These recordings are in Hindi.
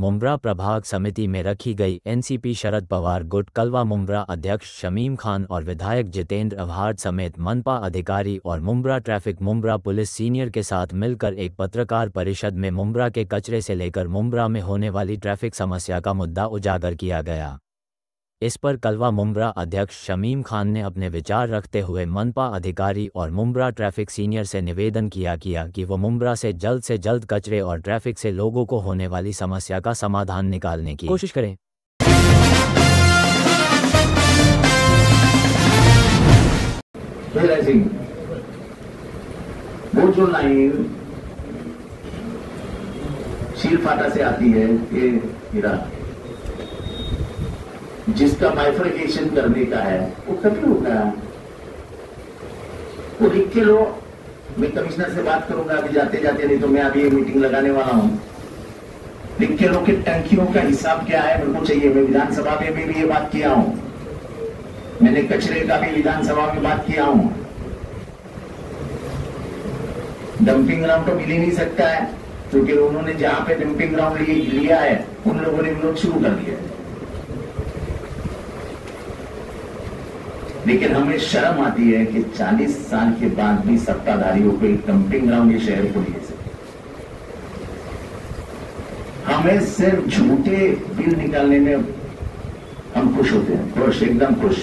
मुंब्रा प्रभाग समिति में रखी गई एनसीपी शरद पवार गुट कलवा मुंब्रा अध्यक्ष शमीम खान और विधायक जितेंद्र अवहाड समेत मनपा अधिकारी और Mumbra traffic Mumbra police senior के साथ मिलकर एक पत्रकार परिषद में मुंब्रा के कचरे से लेकर मुंब्रा में होने वाली ट्रैफिक समस्या का मुद्दा उजागर किया गया। इस पर कलवा मुंब्रा अध्यक्ष शमीम खान ने अपने विचार रखते हुए मनपा अधिकारी और मुंब्रा ट्रैफिक सीनियर से निवेदन किया कि वो मुंब्रा से जल्द कचरे और ट्रैफिक से लोगों को होने वाली समस्या का समाधान निकालने की कोशिश करें। वो जो लाइन शीलफाटा से आती है ये हीरा जिसका बाइफर्केशन करने का है वो कभी होगा? वो लिख के लो। मैं कमिश्नर से बात करूंगा अभी जाते जाते, नहीं तो मैं अभी ये मीटिंग लगाने वाला हूं। लिख के लो कि टंकियों का हिसाब क्या है मेरे को चाहिए। मैं विधानसभा में भी ये बात किया हूं, मैंने कचरे का भी विधानसभा में बात किया हूं। डंपिंग ग्राउंड तो मिल ही नहीं सकता है क्योंकि उन्होंने जहां पे डंपिंग ग्राउंड लिया है उन लोगों ने विरोध शुरू कर दिया है। लेकिन हमें शर्म आती है कि 40 साल के बाद भी सत्ताधारियों को एक डंपिंग ग्राउंड ये शहर को लिए सकते। हमें सिर्फ झूठे बिल निकालने में हम खुश होते हैं, खुश, एकदम खुश।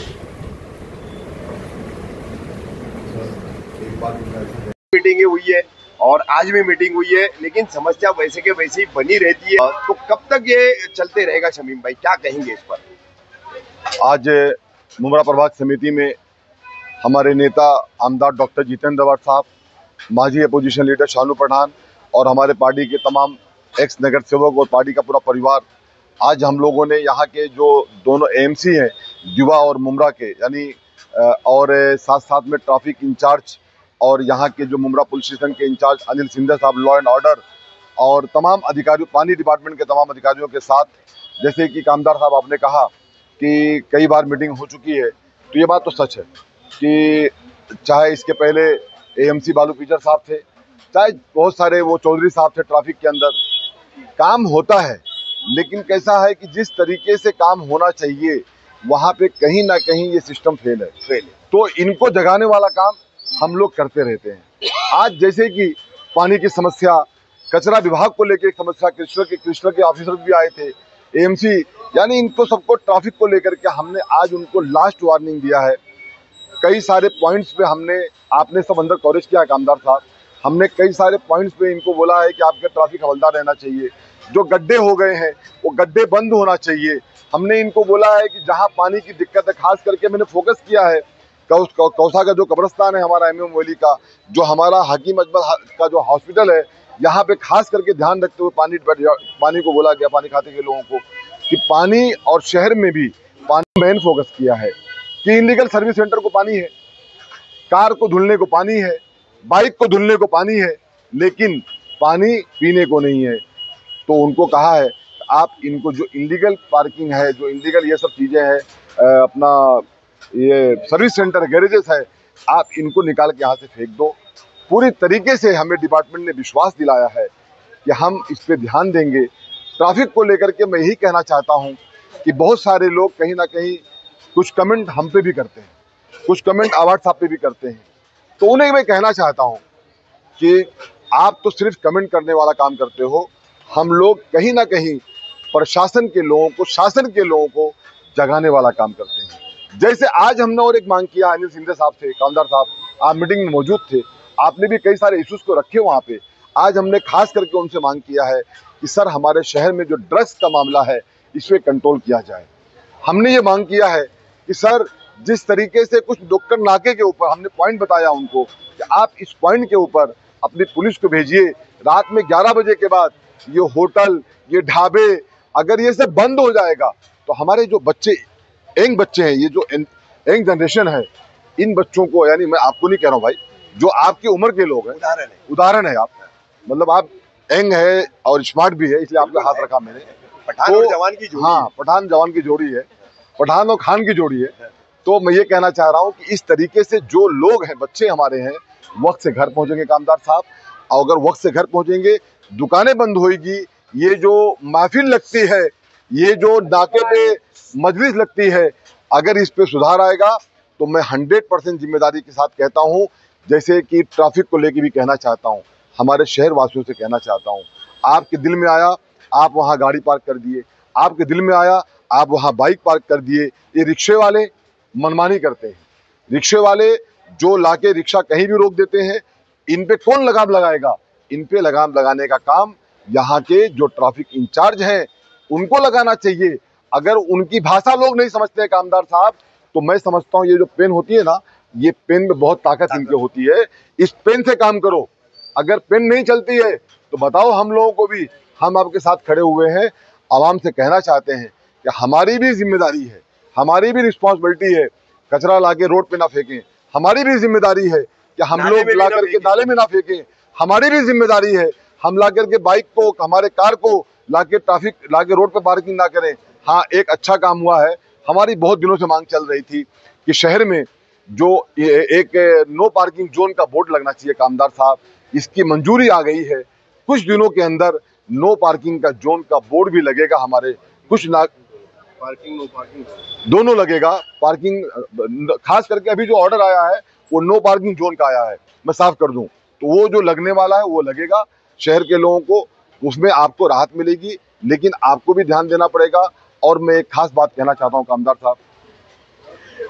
मीटिंग हुई है और आज भी मीटिंग हुई है, लेकिन समस्या वैसे के वैसे ही बनी रहती है। तो कब तक ये चलते रहेगा? शमीम भाई क्या कहेंगे इस पर? आज मुंब्रा प्रभाग समिति में हमारे नेता आमदार डॉक्टर जितेंद्र अवहाड साहब, माजी अपोजिशन लीडर शानू पठान और हमारे पार्टी के तमाम एक्स नगर सेवक और पार्टी का पूरा परिवार, आज हम लोगों ने यहाँ के जो दोनों एएमसी हैं दिवा और मुंब्रा के, यानी और साथ साथ में ट्रैफिक इंचार्ज और यहाँ के जो मुंब्रा पुलिस स्टेशन के इंचार्ज अनिल सिंधे साहब, लॉ एंड ऑर्डर और तमाम अधिकारियों, पानी डिपार्टमेंट के तमाम अधिकारियों के साथ, जैसे कि कामदार साहब आपने कहा कि कई बार मीटिंग हो चुकी है, तो ये बात तो सच है कि चाहे इसके पहले एएमसी बालू पीचर साहब थे, चाहे बहुत सारे वो चौधरी साहब थे, ट्रैफिक के अंदर काम होता है। लेकिन कैसा है कि जिस तरीके से काम होना चाहिए वहाँ पे कहीं ना कहीं ये सिस्टम फेल है। तो इनको जगाने वाला काम हम लोग करते रहते हैं। आज जैसे कि पानी की समस्या, कचरा विभाग को लेकर एक समस्या, कृष्ण के ऑफिसर भी आए थे, एएमसी, यानी इनको सबको ट्रैफिक को लेकर के हमने आज उनको लास्ट वार्निंग दिया है। कई सारे पॉइंट्स पे हमने, आपने सब अंदर कवरेज किया है कामदार साहब, हमने कई सारे पॉइंट्स पे इनको बोला है कि आपके ट्रैफिक हवलदार रहना चाहिए, जो गड्ढे हो गए हैं वो गड्ढे बंद होना चाहिए। हमने इनको बोला है कि जहाँ पानी की दिक्कत है, खास करके मैंने फोकस किया है कौसा का जो कब्रस्तान है हमारा एमएम वैली का, जो हमारा हकीम अजमल का जो हॉस्पिटल है, यहाँ पे खास करके ध्यान रखते हुए पानी को बोला गया, पानी खाते के लोगों को, कि पानी और शहर में भी पानी मेन फोकस किया है कि इलीगल सर्विस सेंटर को पानी है, कार को धुलने को पानी है, बाइक को धुलने को पानी है, लेकिन पानी पीने को नहीं है। तो उनको कहा है आप इनको जो इलीगल पार्किंग है, जो इलीगल ये सब चीज़ें हैं, अपना ये सर्विस सेंटर गैरेजेस है, आप इनको निकाल के यहाँ से फेंक दो। पूरी तरीके से हमें डिपार्टमेंट ने विश्वास दिलाया है कि हम इस पे ध्यान देंगे। ट्रैफिक को लेकर के मैं यही कहना चाहता हूं कि बहुत सारे लोग कहीं ना कहीं कुछ कमेंट हम पे भी करते हैं, कुछ कमेंट अवहाड साहब पे भी करते हैं, तो उन्हें मैं कहना चाहता हूं कि आप तो सिर्फ कमेंट करने वाला काम करते हो, हम लोग कहीं ना कहीं प्रशासन के लोगों को, शासन के लोगों को जगाने वाला काम करते हैं। जैसे आज हमने और एक मांग किया, अनिल सिंधे साहब थे, कामदार साहब आप मीटिंग में मौजूद थे, आपने भी कई सारे इश्यूज को रखे वहाँ पे। आज हमने खास करके उनसे मांग किया है कि सर हमारे शहर में जो ड्रग्स का मामला है इस पे कंट्रोल किया जाए। हमने ये मांग किया है कि सर जिस तरीके से कुछ डॉक्टर नाके के ऊपर हमने पॉइंट बताया उनको कि आप इस पॉइंट के ऊपर अपनी पुलिस को भेजिए, रात में 11 बजे के बाद ये होटल, ये ढाबे, अगर ये सब बंद हो जाएगा तो हमारे जो बच्चे, यंग बच्चे हैं, ये जो यंग जनरेशन है, इन बच्चों को, यानी मैं आपको नहीं कह रहा हूँ भाई, जो आपकी उम्र के लोग हैं, उदाहरण है आप, मतलब आप यंग है और स्मार्ट भी है, इसलिए आपका हाथ रखा मैंने। पठान और जवान की जोड़ी, हाँ, पठान जवान की जोड़ी है, पठान और खान की जोड़ी है। तो मैं ये कहना चाह रहा हूँ कि इस तरीके से जो लोग हैं, बच्चे हमारे हैं, वक्त से घर पहुंचेंगे कामदार साहब, और अगर वक्त से घर पहुंचेंगे, दुकानें बंद होगी, ये जो महफिल लगती है, ये जो नाके पे मजलिस लगती है, अगर इस पे सुधार आएगा तो मैं 100% जिम्मेदारी के साथ कहता हूं, जैसे कि ट्रैफिक को लेकर भी कहना चाहता हूं, हमारे शहर वासियों से कहना चाहता हूं, आपके दिल में आया आप वहां गाड़ी पार्क कर दिए, आपके दिल में आया आप वहां बाइक पार्क कर दिए। ये रिक्शे वाले मनमानी करते हैं, रिक्शे वाले जो लाके रिक्शा कहीं भी रोक देते हैं, इन पे कौन लगाम लगाएगा? इन पे लगाम लगाने का काम यहाँ के जो ट्रैफिक इंचार्ज हैं उनको लगाना चाहिए। अगर उनकी भाषा लोग नहीं समझते हैं कामदार साहब, तो मैं समझता हूँ ये जो पेन होती है ना, ये पेन में बहुत ताकत इनके होती है, इस पेन से काम करो। अगर पेन नहीं चलती है तो बताओ हम लोगों को भी, हम आपके साथ खड़े हुए हैं, आवाम से कहना चाहते हैं कि हमारी भी जिम्मेदारी है, हमारी भी रिस्पॉन्सिबिलिटी है, कचरा लाके रोड पे ना फेंकें, हमारी भी जिम्मेदारी है कि हम लोग ला करके नाले में ना फेंकें, हमारी भी जिम्मेदारी है हम ला करके बाइक को, हमारे कार को लाके ट्रैफिक लाके रोड पे पार्किंग ना करें। हाँ, एक अच्छा काम हुआ है, हमारी बहुत दिनों से मांग चल रही थी कि शहर में जो एक नो पार्किंग जोन का बोर्ड लगना चाहिए कामदार साहब, इसकी मंजूरी आ गई है। कुछ दिनों के अंदर नो पार्किंग का जोन का बोर्ड भी लगेगा, हमारे कुछ ना पार्किंग नो पार्किंग दोनों लगेगा। पार्किंग खास करके अभी जो ऑर्डर आया है वो नो पार्किंग जोन का आया है, मैं साफ कर दूं, तो वो जो लगने वाला है वो लगेगा। शहर के लोगों को उसमें आपको राहत मिलेगी, लेकिन आपको भी ध्यान देना पड़ेगा। और मैं एक खास बात कहना चाहता हूं कामदार साहब,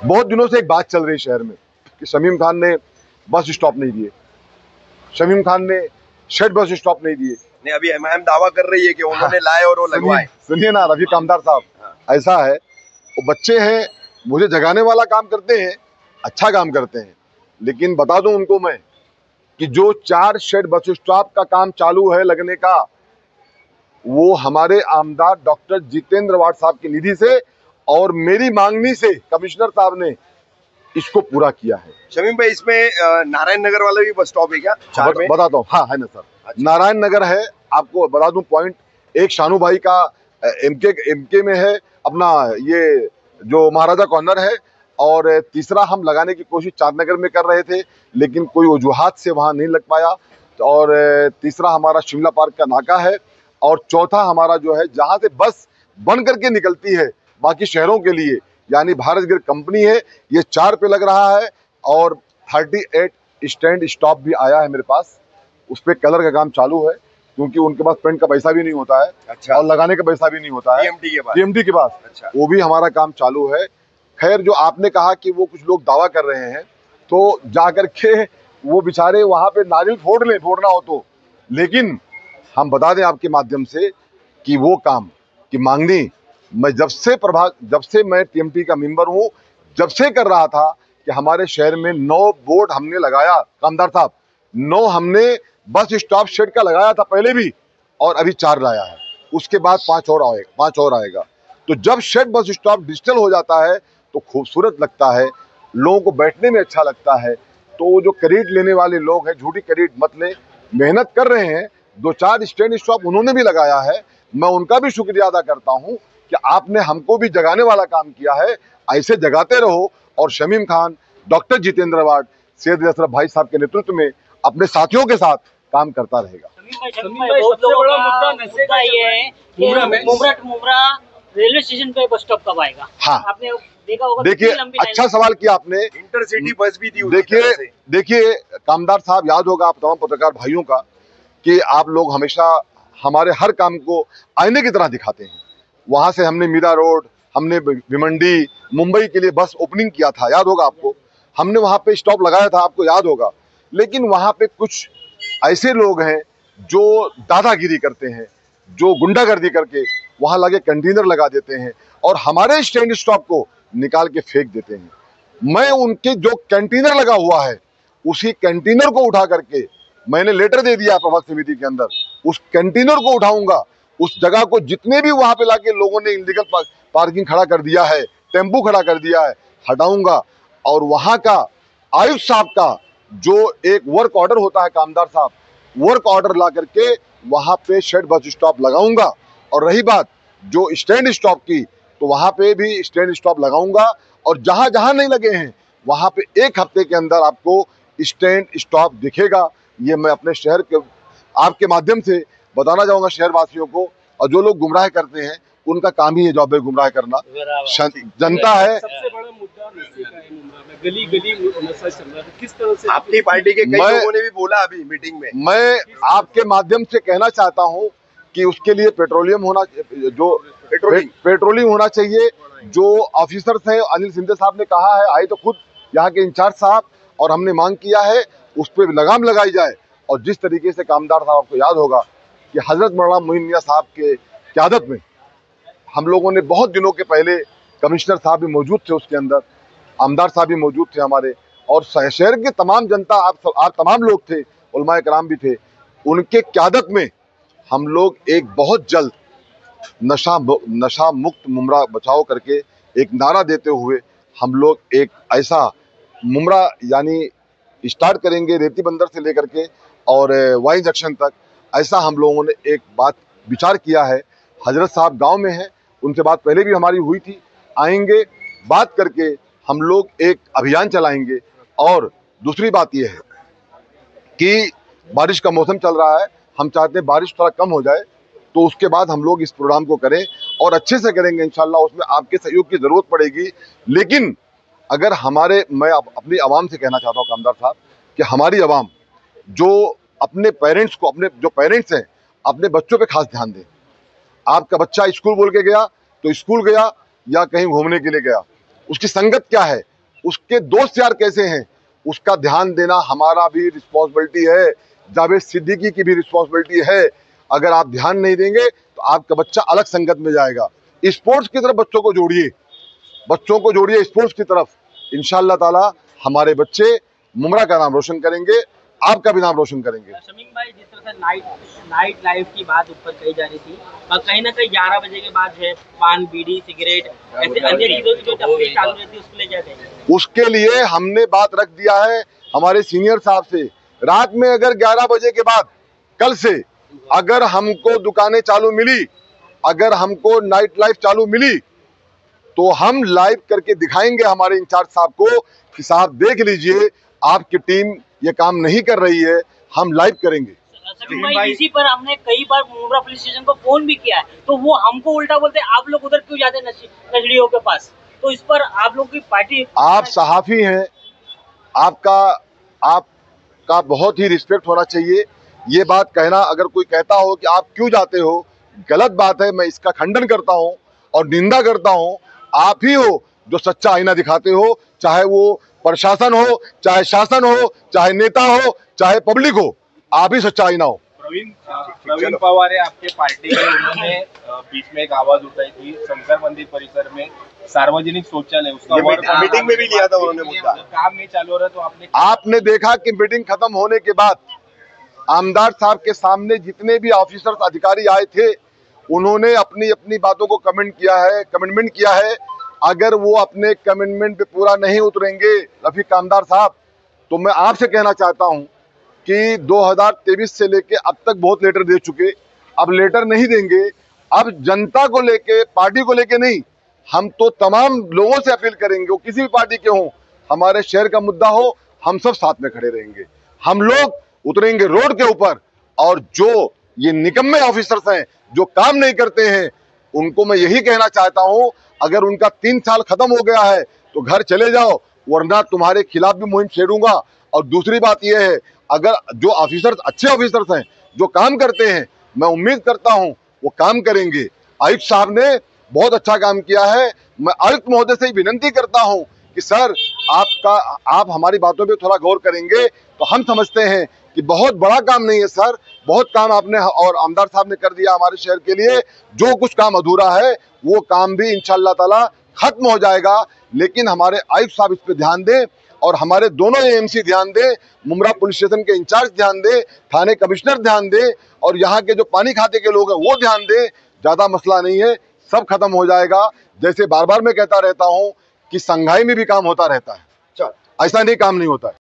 बहुत दिनों से एक बात चल रही है शहर में कि शमीम खान ने बस स्टॉप नहीं दिए, शमीम खान ने शेड बस स्टॉप नहीं दिए। नहीं, अभी एमआईएम दावा कर रही है कि उन्होंने लाए और वो लगवाए। सुनिए ना रवि कामदार साहब, ऐसा है वो बच्चे हैं, मुझे जगाने वाला काम करते हैं, अच्छा काम करते हैं, लेकिन बता दूं उनको मैं कि जो 4 शेड बस स्टॉप का काम चालू है लगने का, वो हमारे आमदार डॉक्टर जितेंद्र वाड साहब की निधि से और मेरी मांगनी से कमिश्नर साहब ने इसको पूरा किया है। शमीम भाई, इसमें नारायण नगर वाला भी बस स्टॉप है क्या? बताता हूँ, हाँ है ना सर। अच्छा। नारायण नगर है, आपको बता दूं पॉइंट, एक शानू भाई का एमके में है अपना, ये जो महाराजा कॉर्नर है, और तीसरा हम लगाने की कोशिश चारनगर में कर रहे थे, लेकिन कोई वजूहात से वहां नहीं लग पाया, और तीसरा हमारा शिमला पार्क का नाका है, और चौथा हमारा जो है जहां से बस बन करके निकलती है बाकी शहरों के लिए, यानी भारत गिर कंपनी है, ये 4 पे लग रहा है, और 38 स्टैंड स्टॉप भी आया है मेरे पास, उस पर कलर का काम चालू है, क्योंकि उनके पास पेंट का पैसा भी नहीं होता है। अच्छा। और लगाने का पैसा भी नहीं होता है टीएमटी के पास। अच्छा। वो भी हमारा काम चालू है। खैर, जो आपने कहा कि वो कुछ लोग दावा कर रहे हैं, तो जाकर के वो बेचारे वहां पे नारियल फोड़ लें, फोड़ना हो तो, लेकिन हम बता दें आपके माध्यम से कि वो काम की मांगनी मैं जब से मैं टीएमटी का मेंबर हूं, जब से कर रहा था कि हमारे शहर में 9 बोर्ड हमने लगाया कामदार साहब, 9 हमने बस स्टॉप शेड का लगाया था पहले भी, और अभी 4 लाया है, उसके बाद 5 और आएगा। तो जब शेड बस स्टॉप डिजिटल हो जाता है तो खूबसूरत लगता है, लोगों को बैठने में अच्छा लगता है। तो जो क्रेडिट लेने वाले लोग हैं, झूठी क्रेडिट मत लें, मेहनत कर रहे हैं, 2-4 स्टैंड स्टॉप उन्होंने भी लगाया है, मैं उनका भी शुक्रिया अदा करता हूं कि आपने हमको भी जगाने वाला काम किया है, ऐसे जगाते रहो। और शमीम खान, डॉक्टर जितेंद्र वाड, सैयद अशरफ भाई साहब के नेतृत्व में अपने साथियों के साथ काम करता रहेगा। बहुत बड़ा मुद्दा नशे का ये है कि मुमरा रेलवे स्टेशन पे बस स्टॉप कब आएगा? हाँ, आपने देखा होगा। देखिए, अच्छा सवाल किया आपने। इंटरसिटी बस भी दी। देखिए कामदार साहब, याद होगा आप तमाम पत्रकार भाइयों का कि आप लोग हमेशा हमारे हर काम को आईने की तरह दिखाते हैं। वहां से हमने मीरा रोड, हमने भिमंडी, मुंबई के लिए बस ओपनिंग किया था, याद होगा आपको, हमने वहां पे स्टॉप लगाया था, आपको याद होगा। लेकिन वहां पे कुछ ऐसे लोग हैं जो दादागिरी करते हैं, जो गुंडागर्दी करके वहां लगे कंटेनर लगा देते हैं और हमारे स्टैंड स्टॉप को निकाल के फेंक देते हैं। मैं उनके जो कंटेनर लगा हुआ है उसी कंटेनर को उठा करके मैंने लेटर दे दिया प्रभाग समिति के अंदर, उस कंटेनर को उठाऊंगा, उस जगह को जितने भी वहां पे लाके लोगों ने इलीगल पार्किंग खड़ा कर दिया है, टेम्पू खड़ा कर दिया है, हटाऊंगा। और वहां का आयुक्त साहब का जो एक वर्क ऑर्डर होता है कामदार साहब, वर्क ऑर्डर ला करके वहां पे शेड बस स्टॉप लगाऊंगा। और रही बात जो स्टैंड स्टॉप की, तो वहां पे भी स्टैंड स्टॉप लगाऊंगा, और जहां जहां नहीं लगे हैं वहां पे 1 हफ्ते के अंदर आपको स्टैंड स्टॉप दिखेगा। ये मैं अपने शहर के आपके माध्यम से बताना चाहूंगा शहरवासियों को, और जो लोग गुमराह करते हैं उनका काम ही है जॉब में गुमराह करना। जनता है। सबसे बड़ा मुद्दा नशे का है मुंब्रा में, गली गली नशा चल रहा है, किस तरह से आपकी पार्टी के कई लोगों ने भी बोला अभी मीटिंग में। मैं आपके माध्यम से कहना चाहता हूं कि उसके लिए पेट्रोलियम होना चाहिए। जो ऑफिसर्स हैं, अनिल सिंधे साहब ने कहा है, आए तो खुद यहाँ के इंचार्ज साहब, और हमने मांग किया है उस पर लगाम लगाई जाए। और जिस तरीके से कामदार साहब, आपको याद होगा कि हजरत मौलाना मोइन मियां साहब के क़यादत में हम लोगों ने बहुत दिनों के पहले, कमिश्नर साहब भी मौजूद थे उसके अंदर, आमदार साहब भी मौजूद थे हमारे, और शहर के तमाम जनता, आप तमाम लोग थे, उलमाए कराम भी थे, उनके क़यादत में हम लोग एक बहुत जल्द नशा मुक्त मुमरा बचाओ करके एक नारा देते हुए हम लोग एक ऐसा मुमरा यानी स्टार्ट करेंगे, रेती बंदर से लेकर के और वाई जंक्शन तक। ऐसा हम लोगों ने एक बात विचार किया है। हजरत साहब गांव में हैं, उनसे बात पहले भी हमारी हुई थी, आएंगे, बात करके हम लोग एक अभियान चलाएंगे। और दूसरी बात यह है कि बारिश का मौसम चल रहा है, हम चाहते हैं बारिश थोड़ा कम हो जाए, तो उसके बाद हम लोग इस प्रोग्राम को करें और अच्छे से करेंगे इंशाल्लाह। उसमें आपके सहयोग की ज़रूरत पड़ेगी, लेकिन अगर मैं अपनी आवाम से कहना चाहता हूँ कामदार साहब कि हमारी आवाम जो अपने पेरेंट्स को, अपने जो पेरेंट्स हैं, अपने बच्चों पे खास ध्यान दें। आपका बच्चा स्कूल बोल के गया तो स्कूल गया या कहीं घूमने के लिए गया, उसकी संगत क्या है, उसके दोस्त यार कैसे हैं, उसका ध्यान देना हमारा भी रिस्पॉन्सिबिलिटी है, जावेद सिद्दीकी की भी रिस्पॉन्सिबिलिटी है। अगर आप ध्यान नहीं देंगे तो आपका बच्चा अलग संगत में जाएगा। स्पोर्ट्स की तरफ बच्चों को जोड़िए स्पोर्ट्स की तरफ। इंशाअल्लाह ताला हमारे बच्चे मुमरा का नाम रोशन करेंगे, आपका भी नाम रोशन करेंगे। शमीम भाई, जिस तरह से नाइट लाइफ की बात ऊपर कही जा रही थी, और कहीं ना कहीं 11 बजे के बाद है पान, बीड़ी, सिगरेट, ऐसे अन्य चीजों की जो तस्वीर चालू रहती है, उसको ले जाते हैं। उसके लिए हमने बात रख दिया है हमारे सीनियर साहब से, रात में अगर 11 बजे के बाद कल से अगर हमको दुकानें चालू मिली, अगर हमको नाइट लाइफ चालू मिली, तो हम लाइव करके दिखाएंगे हमारे इंचार्ज साहब को कि साहब देख लीजिए आपकी टीम ये काम नहीं कर रही है, हम लाइव करेंगे। शमीम भाई, इसी पर हमने कई बार मुमरा पुलिस स्टेशन को फोन भी किया है, तो वो हमको उल्टा बोलते हैं आप लोग उधर क्यों जाते हैं नशड़ियों के पास। तो इस पर आप लोग की पार्टी, आप सहाफी हैं, आपका बहुत ही रिस्पेक्ट होना चाहिए। ये बात कहना, अगर कोई कहता हो कि आप क्यों जाते हो, गलत बात है। मैं इसका खंडन करता हूं और निंदा करता हूं। आप ही हो जो सच्चा आईना दिखाते हो, चाहे वो प्रशासन हो, चाहे शासन हो, चाहे नेता हो, चाहे पब्लिक हो, आप ही सच्चा आईना हो। प्रवीण पवार है आपके पार्टी के, उन्होंने बीच में एक आवाज उठाई थी शंकर मंदिर परिसर में सार्वजनिक शौचालय, उसका मीटिंग में भी लिया था उन्होंने मुद्दा, काम नहीं चालू हो रहा। तो आपने देखा कि मीटिंग खत्म होने के बाद आमदार साहब के सामने जितने भी ऑफिसर्स अधिकारी आए थे, उन्होंने अपनी अपनी बातों को कमिटमेंट किया है। अगर वो अपने कमिटमेंट पे पूरा नहीं उतरेंगे रफीक कामदार साहब, तो मैं आपसे कहना चाहता हूं कि 2023 से लेके अब तक बहुत लेटर दे चुके, अब लेटर नहीं देंगे। अब जनता को लेके, पार्टी को लेके नहीं, हम तो तमाम लोगों से अपील करेंगे, वो किसी भी पार्टी के हों, हमारे शहर का मुद्दा हो, हम सब साथ में खड़े रहेंगे। हम लोग उतरेंगे रोड के ऊपर, और जो ये निकम्मे ऑफिसर्स हैं जो काम नहीं करते हैं, उनको मैं यही कहना चाहता हूं, अगर उनका 3 साल खत्म हो गया है तो घर चले जाओ, वरना तुम्हारे खिलाफ भी मुहिम छेड़ूंगा। और दूसरी बात यह है, अगर जो ऑफिसर्स अच्छे ऑफिसर्स हैं, जो काम करते हैं, मैं उम्मीद करता हूं वो काम करेंगे। आयुक्त साहब ने बहुत अच्छा काम किया है। मैं आयुक्त महोदय से विनती करता हूं कि सर आप हमारी बातों पे थोड़ा गौर करेंगे तो हम समझते हैं कि बहुत बड़ा काम नहीं है सर, बहुत काम आपने और आमदार साहब ने कर दिया हमारे शहर के लिए। जो कुछ काम अधूरा है वो काम भी इंशाअल्लाह ताला खत्म हो जाएगा। लेकिन हमारे आयुक्त साहब इस पे ध्यान दें, और हमारे दोनों एएमसी ध्यान दें, मुमरा पुलिस स्टेशन के इंचार्ज ध्यान दें, थाने कमिश्नर ध्यान दें, और यहाँ के जो पानी खाते के लोग हैं वो ध्यान दें। ज़्यादा मसला नहीं है, सब खत्म हो जाएगा। जैसे बार बार मैं कहता रहता हूँ कि संघाई में भी काम होता रहता है, ऐसा नहीं काम नहीं होता है।